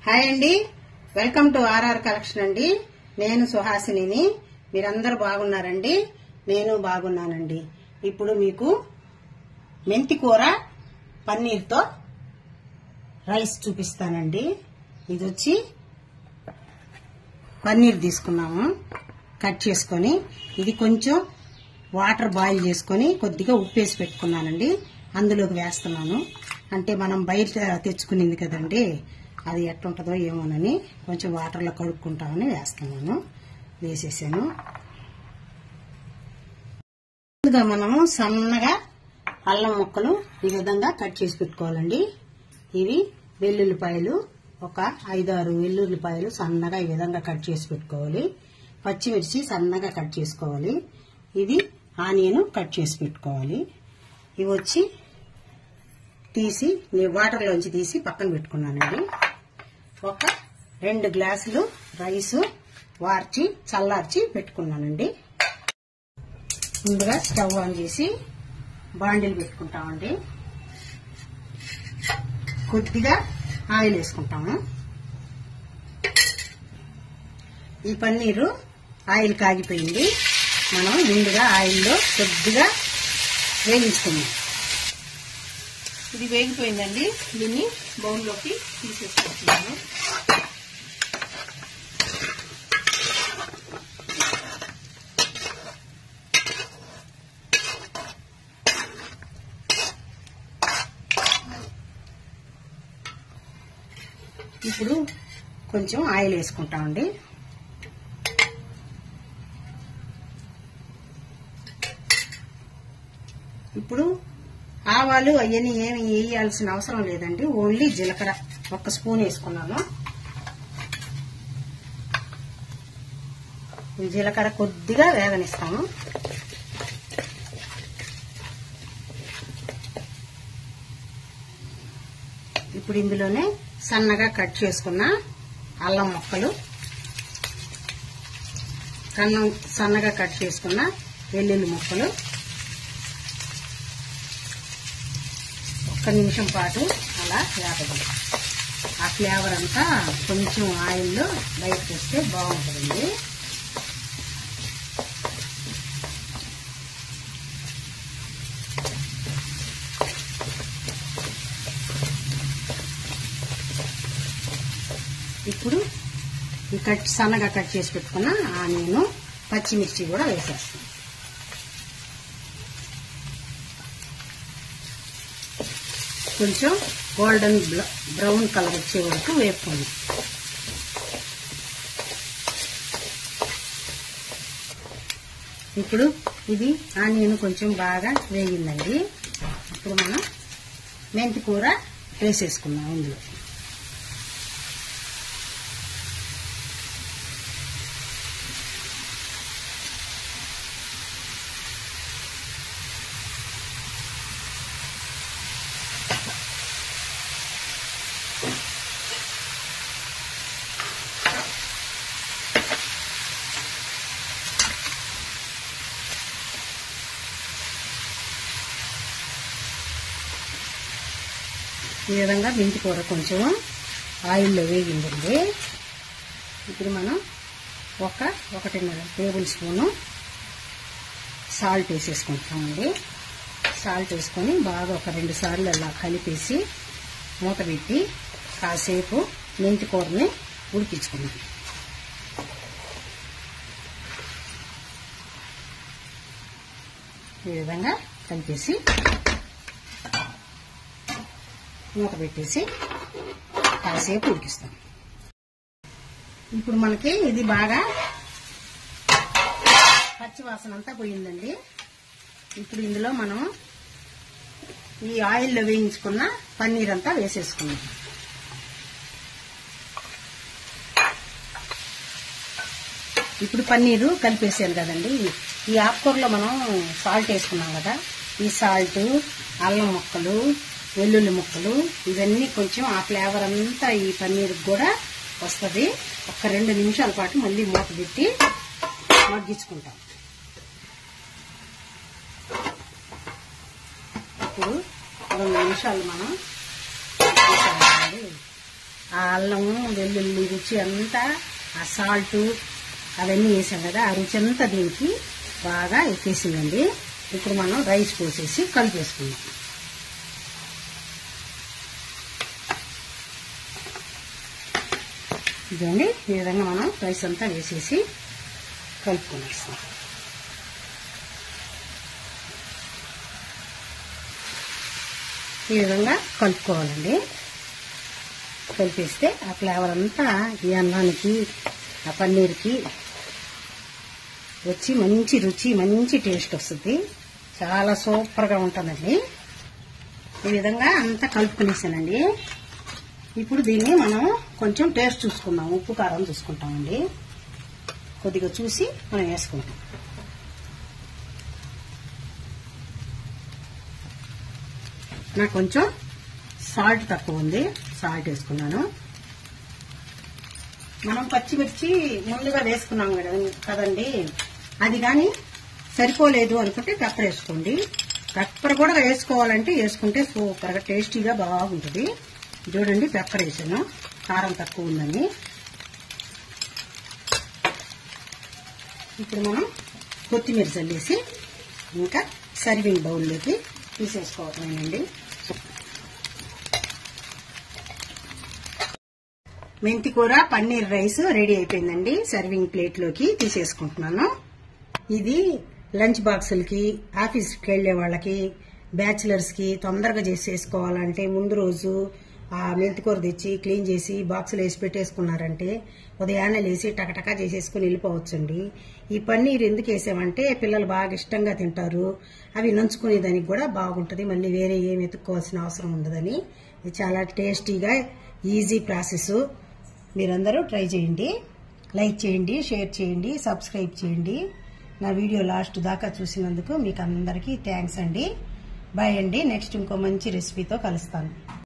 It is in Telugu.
హాయ్ అండి, వెల్కమ్ టు ఆర్ఆర్ కలెక్షన్ అండి. నేను సుహాసినిని. మీరందరూ బాగున్నారండి? నేను బాగున్నానండి. ఇప్పుడు మీకు మెంతి కూర పన్నీర్తో రైస్ చూపిస్తానండి. ఇది వచ్చి పన్నీర్ తీసుకున్నాము, కట్ చేసుకొని ఇది కొంచెం వాటర్ బాయిల్ చేసుకొని కొద్దిగా ఉప్పు వేసి పెట్టుకున్నానండి. అందులోకి వేస్తున్నాను. అంటే మనం బయట తెచ్చుకునింది కదండి, అది ఎట్లుంటుందో ఏమోనని కొంచెం వాటర్లో కడుక్కుంటామని వేస్తున్నాను. వేసేసాను. ముందుగా మనము సన్నగా అల్లం ముక్కలు ఈ విధంగా కట్ చేసి పెట్టుకోవాలండి. ఇవి వెల్లుల్లిపాయలు, ఒక 5-6 వెల్లుల్లిపాయలు సన్నగా ఈ విధంగా కట్ చేసి పెట్టుకోవాలి. పచ్చిమిర్చి సన్నగా కట్ చేసుకోవాలి. ఇది ఆనియన్ కట్ చేసి పెట్టుకోవాలి. ఇవి వచ్చి తీసి వాటర్లోంచి తీసి పక్కన పెట్టుకున్నానండి. ఒక 2 గ్లాసులు రైసు వార్చి చల్లార్చి పెట్టుకున్నానండి. ముందుగా స్టవ్ ఆన్ చేసి బాండిల్ పెట్టుకుంటామండి. కొద్దిగా ఆయిల్ వేసుకుంటాము. ఈ పన్నీరు ఆయిల్ కాగిపోయింది. మనం ముందుగా ఆయిల్లో కొద్దిగా వేయించుకున్నాం. ఇది వేగిపోయిందండి. దీన్ని బౌల్లోకి తీసేసుకుంటున్నాను. ఇప్పుడు కొంచెం ఆయిల్ వేసుకుంటామండి. ఇప్పుడు ఆవాలు అవన్నీ ఏమి వేయాల్సిన అవసరం లేదండి. ఓన్లీ జీలకర్ర 1 స్పూన్ వేసుకున్నాను. జీలకర్ర కొద్దిగా వేగనిస్తాము. ఇప్పుడు ఇందులోనే సన్నగా కట్ చేసుకున్న అల్లం ముక్కలు, సన్నగా కట్ చేసుకున్న వెల్లుల్లి ముక్కలు 1 నిమిషం పాటు అలా వేపడం. ఆ ఫ్లేవర్ అంతా కొంచెం ఆయిల్లో బయటకు వస్తే బాగుంటుందండి. ఇప్పుడు ఈ సన్నగా కట్ చేసి పెట్టుకున్న ఆనియన్, పచ్చిమిర్చి కూడా వేసేస్తాం. కొంచెం గోల్డెన్ బ్రౌన్ కలర్ వచ్చే వరకు వేపుకోండి. ఇప్పుడు ఇది ఆనియన్ కొంచెం బాగా వేగిందండి. ఇప్పుడు మనం మెంతి కూర వేసేసుకున్నాం ఇందులో. ఈ విధంగా మెంతి కూర కొంచెం ఆయిల్లో వేగిందండి. ఇప్పుడు మనం 1.5 టేబుల్ స్పూను సాల్ట్ వేసేసుకుంటామండి. సాల్ట్ వేసుకొని బాగా ఒక 2 సార్లు అలా కలిపేసి మూత పెట్టి కాసేపు మెంతి కూరని ఉడికించుకున్నాం. ఈ విధంగా కలిపేసి మూత పెట్టేసి కాసేపు ఉడికిస్తాం. ఇప్పుడు మనకి ఇది బాగా పచ్చివాసన అంతా పోయిందండి. ఇప్పుడు ఇందులో మనం ఈ ఆయిల్లో వేయించుకున్న పన్నీర్ అంతా వేసేసుకున్నాం. ఇప్పుడు పన్నీరు కలిపేసాను కదండి. ఈ ఆకుకూరలో మనం సాల్ట్ వేసుకున్నాం కదా, ఈ సాల్ట్, అల్లం ముక్కలు, వెల్లుల్లి ముక్కలు ఇవన్నీ కొంచెం ఆ ఫ్లేవర్ అంతా ఈ పన్నీర్కి కూడా వస్తుంది. 2 నిమిషాల పాటు మళ్ళీ మూత పెట్టి మగ్గించుకుంటాం. ఇప్పుడు 2 నిమిషాలు మనం ఆ అల్లము వెల్లుల్లి రుచి అంతా, ఆ సాల్ట్ అవన్నీ వేసాం కదా, ఆ రుచి అంతా దీనికి బాగా ఎక్కేసిందండి. ఇప్పుడు మనం రైస్ పోసేసి కలిపేసుకుందాం. ఇదండి, ఈ విధంగా మనం రైస్ అంతా వేసేసి కలుపుకునేస్తాం. ఈ విధంగా కలుపుకోవాలండి. కలిపేస్తే ఆ ఫ్లేవర్ అంతా ఈ అన్నానికి, ఆ పన్నీర్కి వచ్చి మంచి రుచి, మంచి టేస్ట్ వస్తుంది. చాలా సూపర్గా ఉంటుందండి. ఈ విధంగా అంతా కలుపుకునేసానండి. ఇప్పుడు దీన్ని మనం కొంచెం టేస్ట్ చూసుకుందాం. ఉప్పు కారం చూసుకుంటామండి. కొద్దిగా చూసి మనం వేసుకుంటాం. నాకు కొంచెం సాల్ట్ తక్కువ ఉంది, సాల్ట్ వేసుకున్నాను. మనం పచ్చిమిర్చి ముందుగా వేసుకున్నాం కదండి, అది కానీ సరిపోలేదు అనుకుంటే పెప్పర్ వేసుకోండి. పెప్పర్ కూడా వేసుకోవాలంటే వేసుకుంటే సూపర్గా టేస్టీగా బాగుంటుంది. చూడండి, పెప్పర్ వేసాను, కారం తక్కువ ఉందని. ఇప్పుడు మనం కొత్తిమీర చల్లేసి ఇంకా సర్వింగ్ బౌల్లోకి తీసేసుకోవటమేనండి. మెంతికూర పన్నీర్ రైస్ రెడీ అయిపోయిందండి. సర్వింగ్ ప్లేట్లోకి తీసేసుకుంటున్నాను. ఇది లంచ్ బాక్సులకి, ఆఫీస్కి వెళ్లే వాళ్ళకి, బ్యాచిలర్స్కి తొందరగా చేసేసుకోవాలంటే ముందు రోజు ఆ మెంతికూర తెచ్చి క్లీన్ చేసి బాక్సులు వేసి పెట్టేసుకున్నారంటే ఉదయాన్నే లేసి టకటకా చేసేసుకుని వెళ్ళిపోవచ్చండి. ఈ పన్నీర్ ఎందుకు వేసామంటే పిల్లలు బాగా ఇష్టంగా తింటారు. అవి నంచుకునేదానికి కూడా బాగుంటుంది. మళ్ళీ వేరే ఏం ఎత్తుక్కోవాల్సిన అవసరం ఉండదని. ఇది చాలా టేస్టీగా ఈజీ ప్రాసెస్. మీరందరూ ట్రై చేయండి. లైక్ చేయండి, షేర్ చేయండి, సబ్స్క్రైబ్ చేయండి. నా వీడియో లాస్ట్ దాకా చూసినందుకు మీకు అందరికీ థ్యాంక్స్ అండి. బాయ్ అండి. నెక్స్ట్ ఇంకో మంచి రెసిపీతో కలుస్తాను.